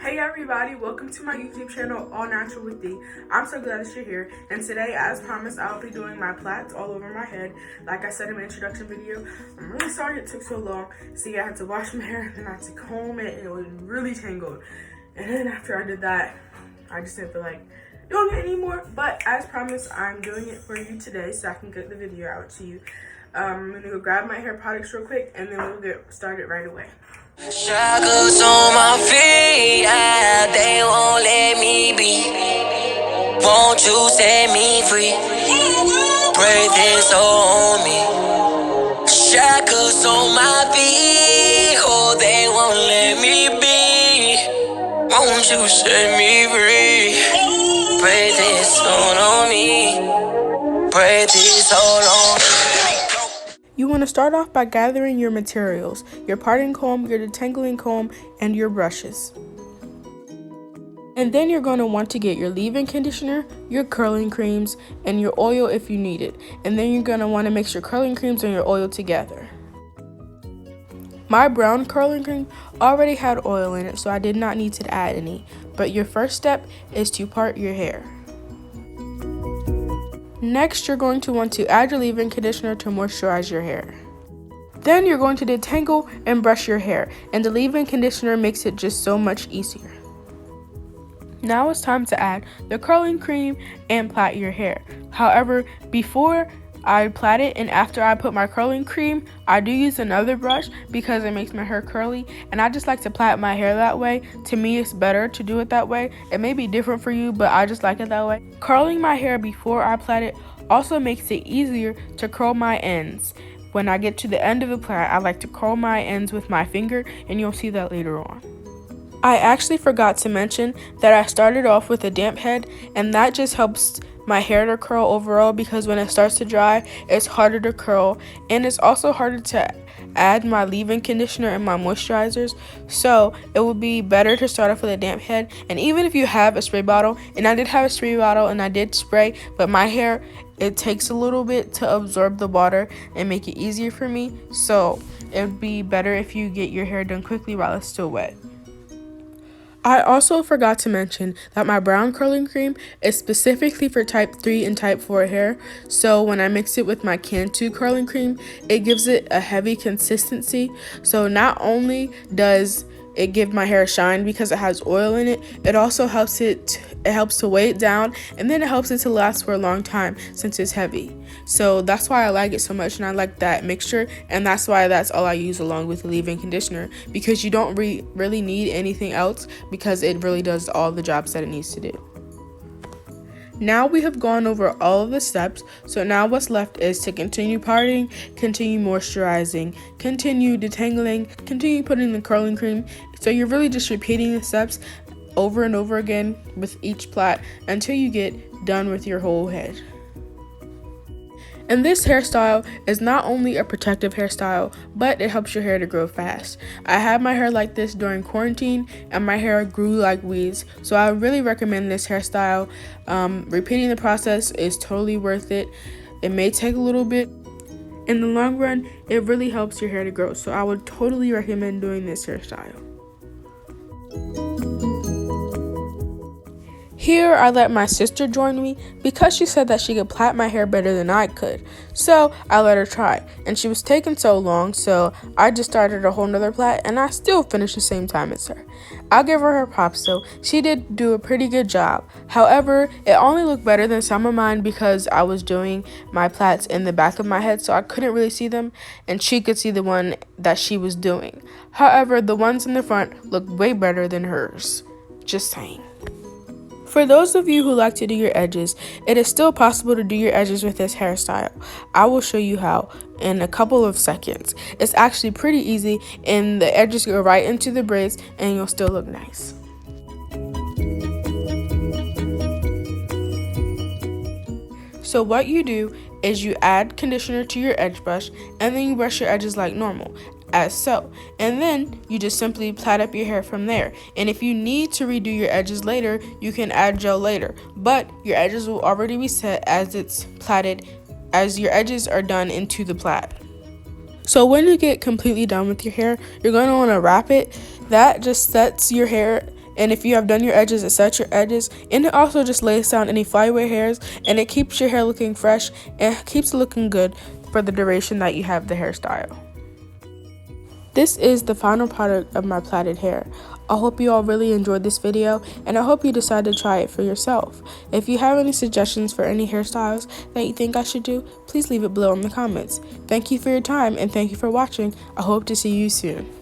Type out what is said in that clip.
Hey everybody, welcome to my YouTube channel, All Natural with D. I'm so glad that you're here, and today, as promised, I'll be doing my plaits all over my head. Like I said in my introduction video, I'm really sorry it took so long. See, I had to wash my hair, and then I had to comb it, and it was really tangled. And then after I did that, I just didn't feel like doing it anymore. But as promised, I'm doing it for you today, so I can get the video out to you. I'm gonna go grab my hair products real quick, and then we'll get started right away. Shackles on my feet, yeah, they won't let me be. Won't you set me free? Break this on me. Shackles on my feet, oh, they won't let me be. Won't you set me free? Break this on me. Break this all on me. You want to start off by gathering your materials, your parting comb, your detangling comb, and your brushes. And then you're going to want to get your leave-in conditioner, your curling creams, and your oil if you need it. And then you're going to want to mix your curling creams and your oil together. My brown curling cream already had oil in it, so I did not need to add any. But your first step is to part your hair. Next, you're going to want to add your leave-in conditioner to moisturize your hair. Then you're going to detangle and brush your hair, and the leave-in conditioner makes it just so much easier. Now it's time to add the curling cream and plait your hair. However, before I plait it and after I put my curling cream, I do use another brush because it makes my hair curly, and I just like to plait my hair that way. To me, it's better to do it that way. It may be different for you, but I just like it that way. Curling my hair before I plait it also makes it easier to curl my ends. When I get to the end of the plait, I like to curl my ends with my finger, and you'll see that later on. I actually forgot to mention that I started off with a damp head, and that just helps my hair to curl overall because when it starts to dry, it's harder to curl, and it's also harder to add my leave-in conditioner and my moisturizers. So it would be better to start off with a damp head. And even if you have a spray bottle, and I did have a spray bottle and I did spray, but my hair, it takes a little bit to absorb the water and make it easier for me. So it would be better if you get your hair done quickly while it's still wet. I also forgot to mention that my brown curling cream is specifically for type 3 and type 4 hair, so when I mix it with my Cantu curling cream, it gives it a heavy consistency. So not only does it give my hair shine because it has oil in it, it also helps to weigh it down, and then it helps it to last for a long time since it's heavy. So that's why I like it so much, and I like that mixture, and that's why that's all I use along with the leave-in conditioner, because you don't really need anything else because it really does all the jobs that it needs to do. Now we have gone over all of the steps, so now what's left is to continue parting, continue moisturizing, continue detangling, continue putting the curling cream. So you're really just repeating the steps over and over again with each plait until you get done with your whole head. And this hairstyle is not only a protective hairstyle, but it helps your hair to grow fast. I had my hair like this during quarantine, and my hair grew like weeds. So I really recommend this hairstyle. Repeating the process is totally worth it. It may take a little bit. In the long run, it really helps your hair to grow. So I would totally recommend doing this hairstyle. Here, I let my sister join me because she said that she could plait my hair better than I could. So I let her try, and she was taking so long, so I just started a whole nother plait, and I still finished the same time as her. I'll give her props though. She did do a pretty good job. However, it only looked better than some of mine because I was doing my plaits in the back of my head, so I couldn't really see them, and she could see the one that she was doing. However, the ones in the front looked way better than hers. Just saying. For those of you who like to do your edges, it is still possible to do your edges with this hairstyle. I will show you how in a couple of seconds. It's actually pretty easy, and the edges go right into the braids and you'll still look nice. So what you do is you add conditioner to your edge brush, and then you brush your edges like normal, as so, and then you just simply plait up your hair from there. And if you need to redo your edges later, you can add gel later, but your edges will already be set as it's plaited, as your edges are done into the plait. So when you get completely done with your hair, you're going to want to wrap it. That just sets your hair And if you have done your edges, it sets your edges, and it also just lays down any flyaaway hairs, and it keeps your hair looking fresh and keeps it looking good for the duration that you have the hairstyle. This is the final product of my plaited hair. I hope you all really enjoyed this video, and I hope you decide to try it for yourself. If you have any suggestions for any hairstyles that you think I should do, please leave it below in the comments. Thank you for your time, and thank you for watching. I hope to see you soon.